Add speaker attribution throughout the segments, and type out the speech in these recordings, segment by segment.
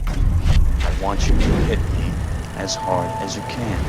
Speaker 1: I want you to hit me as hard as you can.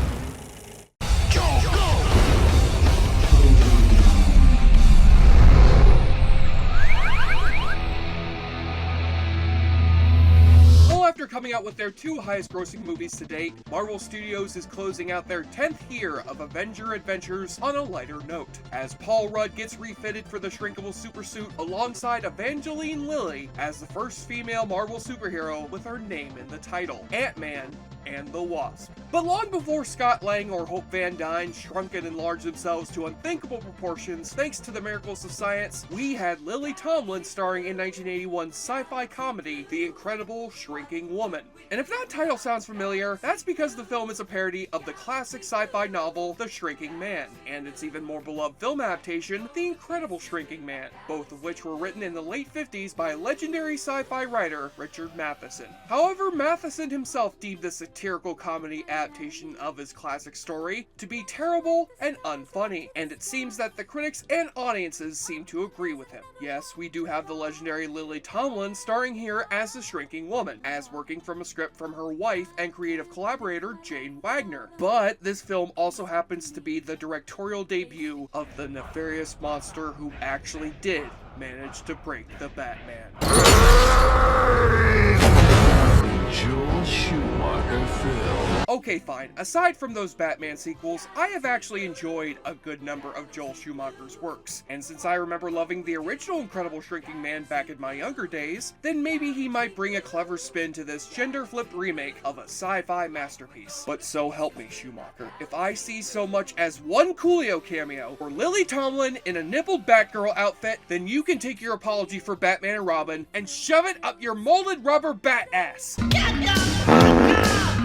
Speaker 2: After coming out with their 2 highest grossing movies to date, Marvel Studios is closing out their 10th year of Avenger Adventures on a lighter note, as Paul Rudd gets refitted for the shrinkable supersuit alongside Evangeline Lilly as the first female Marvel superhero with her name in the title, Ant-Man and the Wasp. But long before Scott Lang or Hope Van Dyne shrunk and enlarged themselves to unthinkable proportions thanks to the miracles of science, we had Lily Tomlin starring in 1981's sci-fi comedy The Incredible Shrinking Woman. And if that title sounds familiar, that's because the film is a parody of the classic sci-fi novel The Shrinking Man, and its even more beloved film adaptation, The Incredible Shrinking Man, both of which were written in the late 50s by legendary sci-fi writer Richard Matheson. However, Matheson himself deemed the satirical comedy adaptation of his classic story to be terrible and unfunny, and it seems that the critics and audiences seem to agree with him. Yes, we do have the legendary Lily Tomlin starring here as the Shrinking Woman, as working from a script from her wife and creative collaborator Jane Wagner. But this film also happens to be the directorial debut of the nefarious monster who actually did manage to break the Batman.
Speaker 3: Joel Schumacher film.
Speaker 2: Okay, fine. Aside from those Batman sequels, I have actually enjoyed a good number of Joel Schumacher's works. And since I remember loving the original Incredible Shrinking Man back in my younger days, then maybe he might bring a clever spin to this gender-flipped remake of a sci-fi masterpiece. But so help me, Schumacher, if I see so much as one Coolio cameo or Lily Tomlin in a nippled Batgirl outfit, then you can take your apology for Batman and Robin and shove it up your molded rubber bat ass.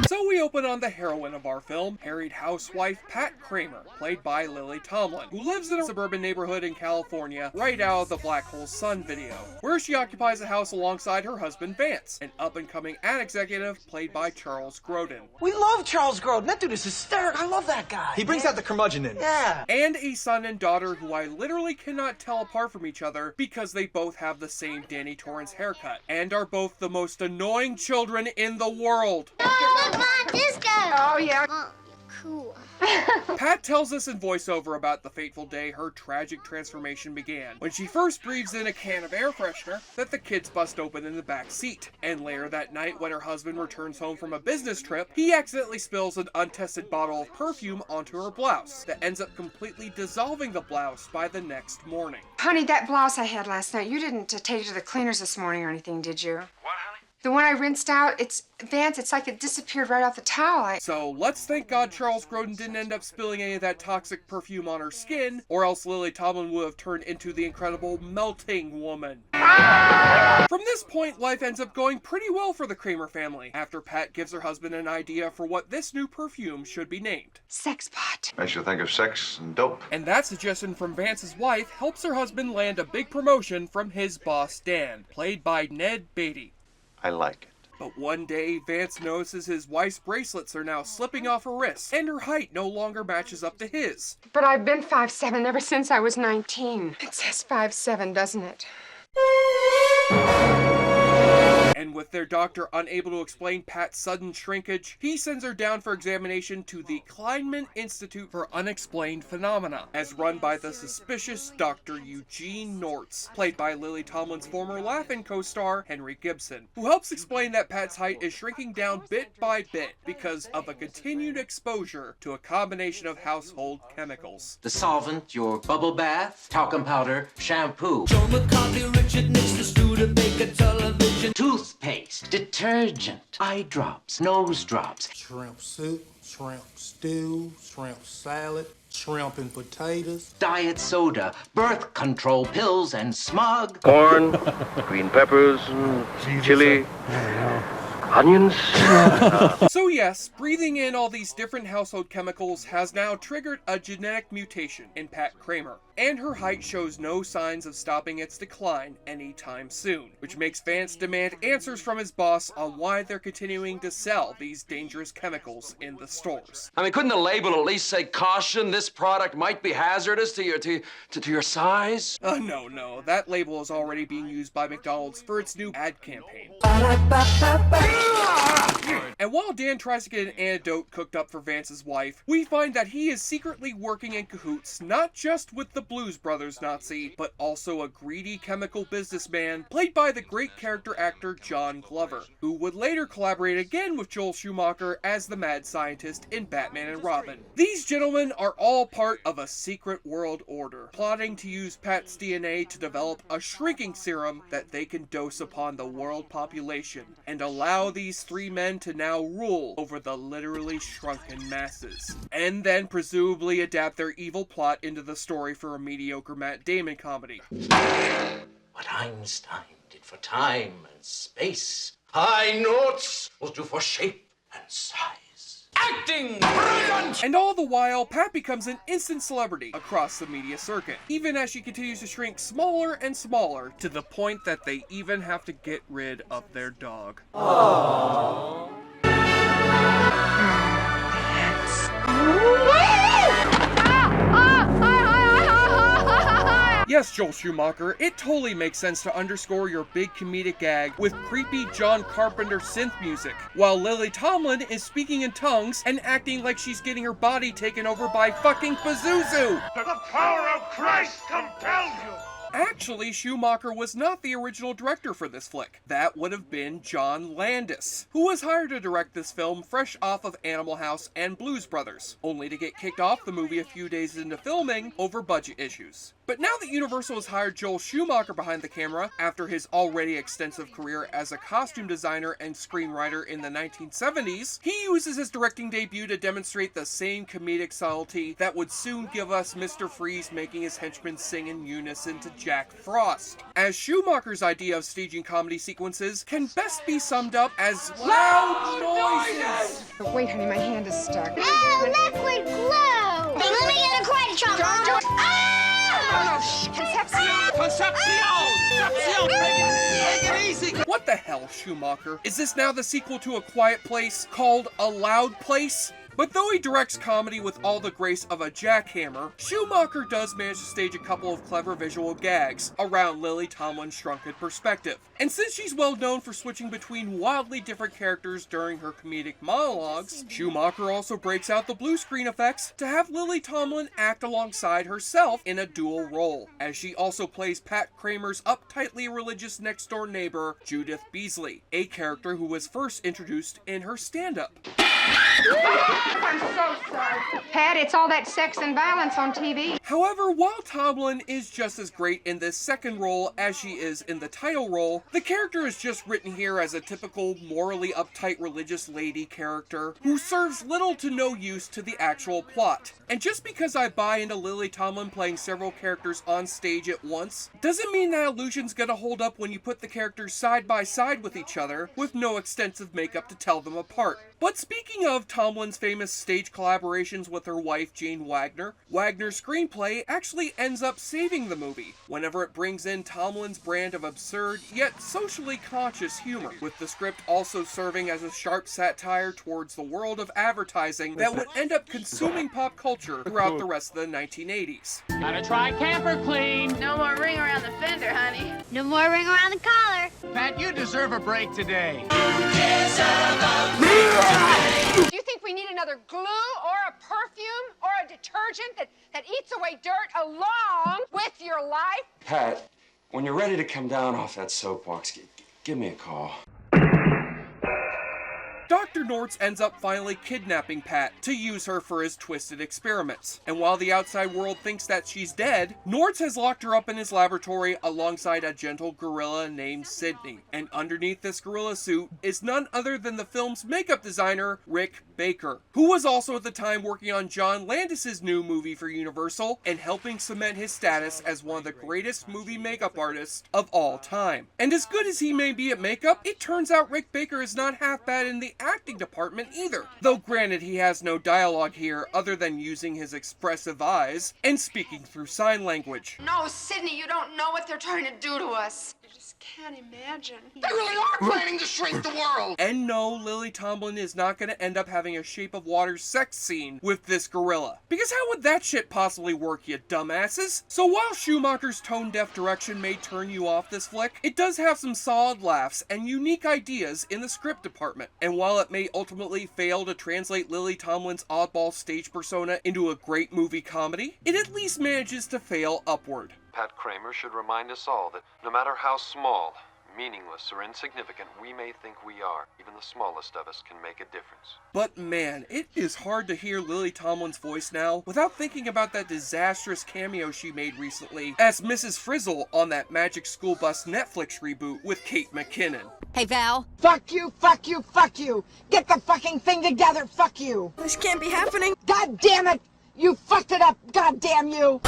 Speaker 2: So we open on the heroine of our film, harried housewife Pat Kramer, played by Lily Tomlin, who lives in a suburban neighborhood in California right out of the Black Hole Sun video, where she occupies a house alongside her husband Vance, an up-and-coming ad executive played by Charles Grodin.
Speaker 4: We love Charles Grodin. That dude is hysterical. I love that guy.
Speaker 5: He brings out the curmudgeon in me.
Speaker 4: Yeah.
Speaker 2: And a son and daughter who I literally cannot tell apart from each other because they both have the same Danny Torrance haircut, and are both the most annoying children in the world.
Speaker 6: Disco! Oh, yeah. Cool.
Speaker 2: Pat tells us in voiceover about the fateful day her tragic transformation began, when she first breathes in a can of air freshener that the kids bust open in the back seat. And later that night, when her husband returns home from a business trip, he accidentally spills an untested bottle of perfume onto her blouse that ends up completely dissolving the blouse by the next morning.
Speaker 7: Honey, that blouse I had last night, you didn't take it to the cleaners this morning or anything, did you?
Speaker 3: What, honey?
Speaker 7: The one I rinsed out, Vance, it's like it disappeared right off the towel.
Speaker 2: So let's thank God Charles Grodin didn't end up spilling any of that toxic perfume on her skin, or else Lily Tomlin would have turned into the incredible melting woman. From this point, life ends up going pretty well for the Kramer family, after Pat gives her husband an idea for what this new perfume should be named.
Speaker 7: Sex pot.
Speaker 3: Makes you think of sex and dope.
Speaker 2: And that suggestion from Vance's wife helps her husband land a big promotion from his boss Dan, played by Ned Beatty.
Speaker 3: I like it.
Speaker 2: But one day, Vance notices his wife's bracelets are now slipping off her wrists, and her height no longer matches up to his.
Speaker 7: But I've been 5'7" ever since I was 19. It says 5'7", doesn't it?
Speaker 2: And with their doctor unable to explain Pat's sudden shrinkage, he sends her down for examination to the Kleinman Institute for Unexplained Phenomena, as run by the suspicious Dr. Eugene Nortz, played by Lily Tomlin's former Laugh-In co-star Henry Gibson, who helps explain that Pat's height is shrinking down bit by bit because of a continued exposure to a combination of household chemicals.
Speaker 8: The solvent, your bubble bath, talcum powder, shampoo,
Speaker 4: Joe McCarthy, Richard Nixon, Studebaker, television,
Speaker 8: toothpaste, detergent, eye drops, nose drops,
Speaker 9: Shrimp soup, shrimp stew, shrimp salad, shrimp and potatoes.
Speaker 8: diet soda, birth control pills, and smug.
Speaker 1: Corn, green peppers, chili, onions.
Speaker 2: So yes, breathing in all these different household chemicals has now triggered a genetic mutation in Pat Kramer, and her height shows no signs of stopping its decline anytime soon, which makes Vance demand answers from his boss on why they're continuing to sell these dangerous chemicals in the stores.
Speaker 5: I mean, couldn't the label at least say, caution, this product might be hazardous to your size?
Speaker 2: No, that label is already being used by McDonald's for its new ad campaign. And while Dan tries to get an antidote cooked up for Vance's wife, we find that he is secretly working in cahoots not just with the Blues Brothers Nazi, but also a greedy chemical businessman played by the great character actor John Glover, who would later collaborate again with Joel Schumacher as the mad scientist in Batman and Robin. These gentlemen are all part of a secret world order, plotting to use Pat's DNA to develop a shrinking serum that they can dose upon the world population, and allow these three men to now rule over the literally shrunken masses, and then presumably adapt their evil plot into the story for a mediocre Matt Damon comedy.
Speaker 8: What Einstein did for time and space, high notes will do for shape and size. Acting! Brilliant!
Speaker 2: And all the while, Pat becomes an instant celebrity across the media circuit, even as she continues to shrink smaller and smaller, to the point that they even have to get rid of their dog. Aww. Yes, Joel Schumacher, it totally makes sense to underscore your big comedic gag with creepy John Carpenter synth music, while Lily Tomlin is speaking in tongues and acting like she's getting her body taken over by fucking Pazuzu!
Speaker 10: The power of Christ compels you!
Speaker 2: Actually, Schumacher was not the original director for this flick. That would have been John Landis, who was hired to direct this film fresh off of Animal House and Blues Brothers, only to get kicked off the movie a few days into filming over budget issues. But now that Universal has hired Joel Schumacher behind the camera, after his already extensive career as a costume designer and screenwriter in the 1970s, he uses his directing debut to demonstrate the same comedic subtlety that would soon give us Mr. Freeze making his henchmen sing in unison to Jack Frost. As Schumacher's idea of staging comedy sequences can best be summed up as loud noises!
Speaker 7: Wait, honey, my hand is stuck.
Speaker 6: Oh, liquid glue! Hey, let me get a quiet chop.
Speaker 7: Don't.
Speaker 6: Ah!
Speaker 2: What the hell, Schumacher? Is this now the sequel to A Quiet Place called A Loud Place? But though he directs comedy with all the grace of a jackhammer, Schumacher does manage to stage a couple of clever visual gags around Lily Tomlin's shrunken perspective. And since she's well known for switching between wildly different characters during her comedic monologues, Schumacher also breaks out the blue screen effects to have Lily Tomlin act alongside herself in a dual role, as she also plays Pat Kramer's uptightly religious next-door neighbor, Judith Beasley, a character who was first introduced in her stand-up.
Speaker 7: I'm so sorry. Pat, it's all that sex and violence on TV.
Speaker 2: However, while Tomlin is just as great in this second role as she is in the title role, the character is just written here as a typical morally uptight religious lady character who serves little to no use to the actual plot. And just because I buy into Lily Tomlin playing several characters on stage at once, doesn't mean that illusion's gonna hold up when you put the characters side by side with each other with no extensive makeup to tell them apart. But speaking of Tomlin's famous stage collaborations with her wife Jane Wagner, Wagner's screenplay actually ends up saving the movie whenever it brings in Tomlin's brand of absurd yet socially conscious humor, with the script also serving as a sharp satire towards the world of advertising that would end up consuming pop culture throughout the rest of the 1980s.
Speaker 11: Gotta try camper clean.
Speaker 12: No more ring around the fender, honey.
Speaker 6: No more ring around the collar.
Speaker 11: Pat, you deserve a break today.
Speaker 7: Do you think we need another glue or a perfume or a detergent that eats away dirt along with your life?
Speaker 5: Pat, when you're ready to come down off that soapbox, give me a call.
Speaker 2: Dr. Nortz ends up finally kidnapping Pat to use her for his twisted experiments. And while the outside world thinks that she's dead, Nortz has locked her up in his laboratory alongside a gentle gorilla named Sidney. And underneath this gorilla suit is none other than the film's makeup designer, Rick Baker, who was also at the time working on John Landis' new movie for Universal and helping cement his status as one of the greatest movie makeup artists of all time. And as good as he may be at makeup, it turns out Rick Baker is not half bad in the acting acting department either. Though granted, he has no dialogue here other than using his expressive eyes and speaking through sign language.
Speaker 7: No, Sidney, you don't know what they're trying to do to us. I just can't imagine.
Speaker 13: They really are planning to shrink the world!
Speaker 2: And no, Lily Tomlin is not going to end up having a Shape of Water sex scene with this gorilla. Because how would that shit possibly work, you dumbasses? So while Schumacher's tone-deaf direction may turn you off this flick, it does have some solid laughs and unique ideas in the script department. And while it may ultimately fail to translate Lily Tomlin's oddball stage persona into a great movie comedy, it at least manages to fail upward.
Speaker 14: Pat Kramer should remind us all that no matter how small, meaningless, or insignificant we may think we are, even the smallest of us can make a difference.
Speaker 2: But man, it is hard to hear Lily Tomlin's voice now without thinking about that disastrous cameo she made recently as Mrs. Frizzle on that Magic School Bus Netflix reboot with Kate McKinnon.
Speaker 15: Hey, Val.
Speaker 16: Fuck you, fuck you, fuck you. Get the fucking thing together, fuck you.
Speaker 15: This can't be happening.
Speaker 16: God damn it. You fucked it up, god damn you.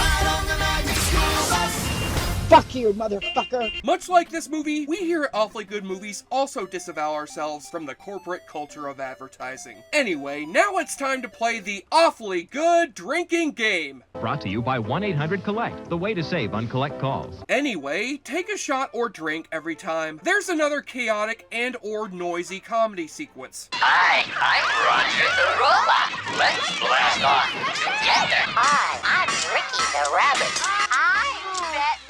Speaker 16: Fuck you, motherfucker.
Speaker 2: Much like this movie, we here at Awfully Good Movies also disavow ourselves from the corporate culture of advertising. Anyway, now it's time to play the Awfully Good Drinking Game.
Speaker 17: Brought to you by 1-800-COLLECT, the way to save on collect calls.
Speaker 2: Anyway, take a shot or drink every time there's another chaotic and or noisy comedy sequence.
Speaker 18: Hi, I'm Roger the Robot. Let's blast off together.
Speaker 6: Hi, I'm Ricky the Rabbit. I'm Betsy.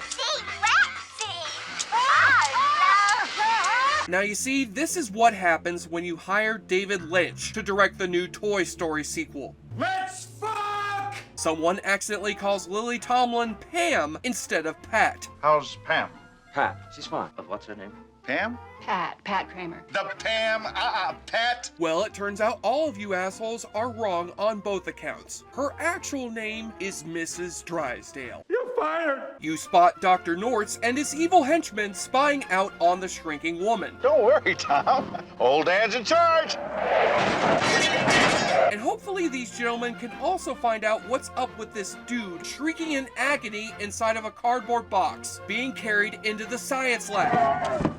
Speaker 2: Now you see, this is what happens when you hire David Lynch to direct the new Toy Story sequel.
Speaker 10: Let's fuck!
Speaker 2: Someone accidentally calls Lily Tomlin Pam instead of Pat.
Speaker 3: How's Pam?
Speaker 5: Pat, she's fine. What's her name?
Speaker 3: Pam?
Speaker 12: Pat Kramer.
Speaker 13: The Pam, Pat.
Speaker 2: Well, it turns out all of you assholes are wrong on both accounts. Her actual name is Mrs. Drysdale.
Speaker 10: You're fired!
Speaker 2: You spot Dr. Nortz and his evil henchmen spying out on the shrinking woman.
Speaker 3: Don't worry, Tom. Old Dan's in charge.
Speaker 2: And hopefully these gentlemen can also find out what's up with this dude shrieking in agony inside of a cardboard box, being carried into the science lab.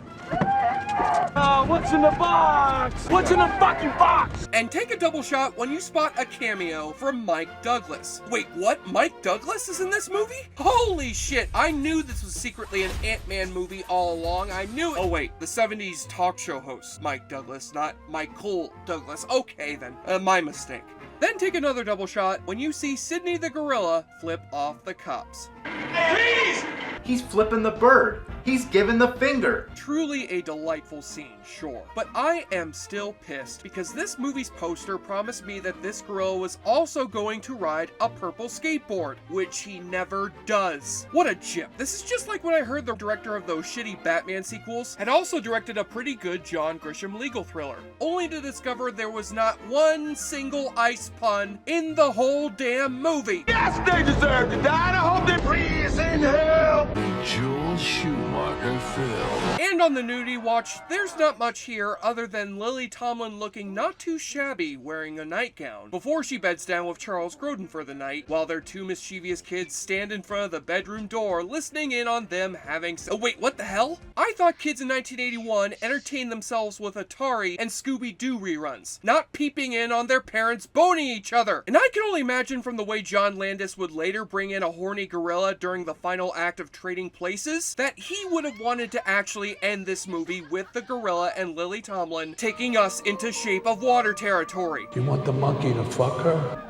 Speaker 10: What's in the box? What's in the fucking box?
Speaker 2: And take a double shot when you spot a cameo from Mike Douglas. Wait, what? Mike Douglas is in this movie? Holy shit, I knew this was secretly an Ant-Man movie all along. I knew it. Oh wait, the 70s talk show host, Mike Douglas, not Michael Douglas. Okay then, my mistake. Then take another double shot when you see Sidney the Gorilla flip off the cops.
Speaker 10: Please!
Speaker 19: He's flipping the bird. He's giving the finger.
Speaker 2: Truly a delightful scene, sure. But I am still pissed because this movie's poster promised me that this gorilla was also going to ride a purple skateboard, which he never does. What a jip. This is just like when I heard the director of those shitty Batman sequels had also directed a pretty good John Grisham legal thriller, only to discover there was not one single ice pun in the whole damn movie.
Speaker 10: Yes, they deserve to die, and I hope they freeze in hell!
Speaker 3: The Joel Schumacher film.
Speaker 2: And on the nudity watch, there's not much here other than Lily Tomlin looking not too shabby wearing a nightgown before she beds down with Charles Grodin for the night, while their two mischievous kids stand in front of the bedroom door listening in on them having Oh wait, what the hell? I thought kids in 1981 entertained themselves with Atari and Scooby-Doo reruns, not peeping in on their parents boning each other. And I can only imagine from the way John Landis would later bring in a horny gorilla during the final act of Trading Places, that he would have wanted to actually end this movie with the gorilla and Lily Tomlin taking us into Shape of Water territory.
Speaker 9: You want the monkey to fuck her?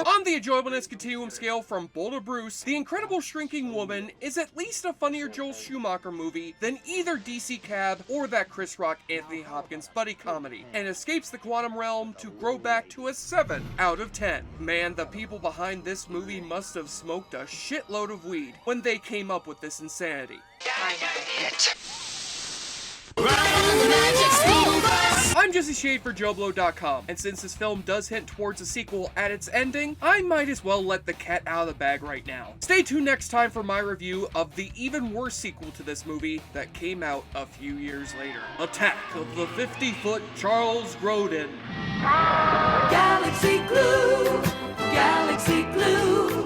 Speaker 2: On the enjoyableness continuum scale from Bull to Bruce, The Incredible Shrinking Woman is at least a funnier Joel Schumacher movie than either DC Cab or that Chris Rock Anthony Hopkins buddy comedy, and escapes the quantum realm to grow back to a 7 out of 10. Man, the people behind this movie must have smoked a shitload of weed when they came up with this insanity.
Speaker 18: Hit.
Speaker 2: I'm Jesse Shade for JoBlo.com, and since this film does hint towards a sequel at its ending, I might as well let the cat out of the bag right now. Stay tuned next time for my review of the even worse sequel to this movie that came out a few years later. Attack of the 50-foot Charles Grodin.
Speaker 4: Galaxy Glue, Galaxy Glue.